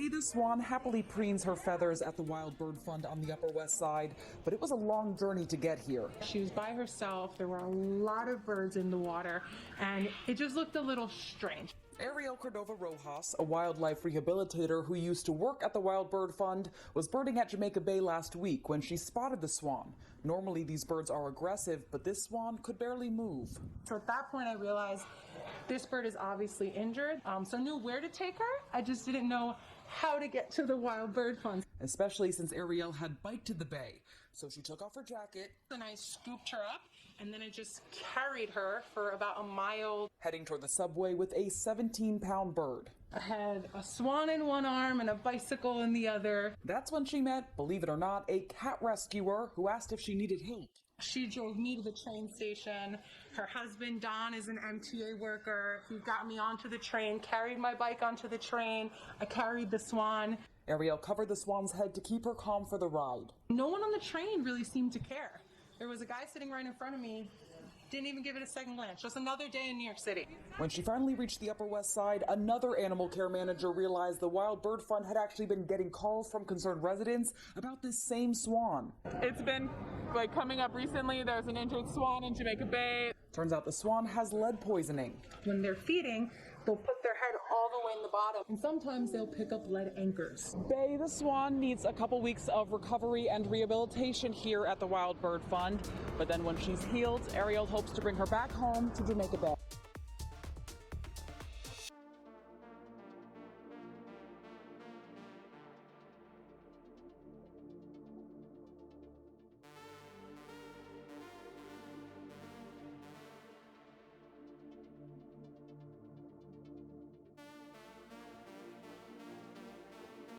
Bay, the swan happily preens her feathers at the Wild Bird Fund on the Upper West Side, but it was a long journey to get here. She was by herself. There were a lot of birds in the water, and it just looked a little strange. Ariel Cordova-Rojas, a wildlife rehabilitator who used to work at the Wild Bird Fund, was birding at Jamaica Bay last week when she spotted the swan. Normally these birds are aggressive, but this swan could barely move. So at that point I realized this bird is obviously injured, so I knew where to take her. I just didn't know how to get to the Wild Bird Fund. Especially since Ariel had biked to the bay. So she took off her jacket. Then I scooped her up, and then I just carried her for about a mile. Heading toward the subway with a 17-pound bird. I had a swan in one arm and a bicycle in the other. That's when she met, believe it or not, a cat rescuer who asked if she needed help. She drove me to the train station. Her husband, Don, is an MTA worker. He got me onto the train, carried my bike onto the train. I carried the swan. Ariel covered the swan's head to keep her calm for the ride. No one on the train really seemed to care. There was a guy sitting right in front of me, didn't even give it a second glance. Just another day in New York City. When she finally reached the Upper West Side, another animal care manager realized the Wild Bird Fund had actually been getting calls from concerned residents about this same swan. It's been coming up recently. There's an injured swan in Jamaica Bay. Turns out the swan has lead poisoning. When they're feeding, they'll put their head all the way in the bottom, and sometimes they'll pick up lead anchors. Bay, the swan, needs a couple weeks of recovery and rehabilitation here at the Wild Bird Fund, but then when she's healed, Ariel hopes to bring her back home to Jamaica Bay.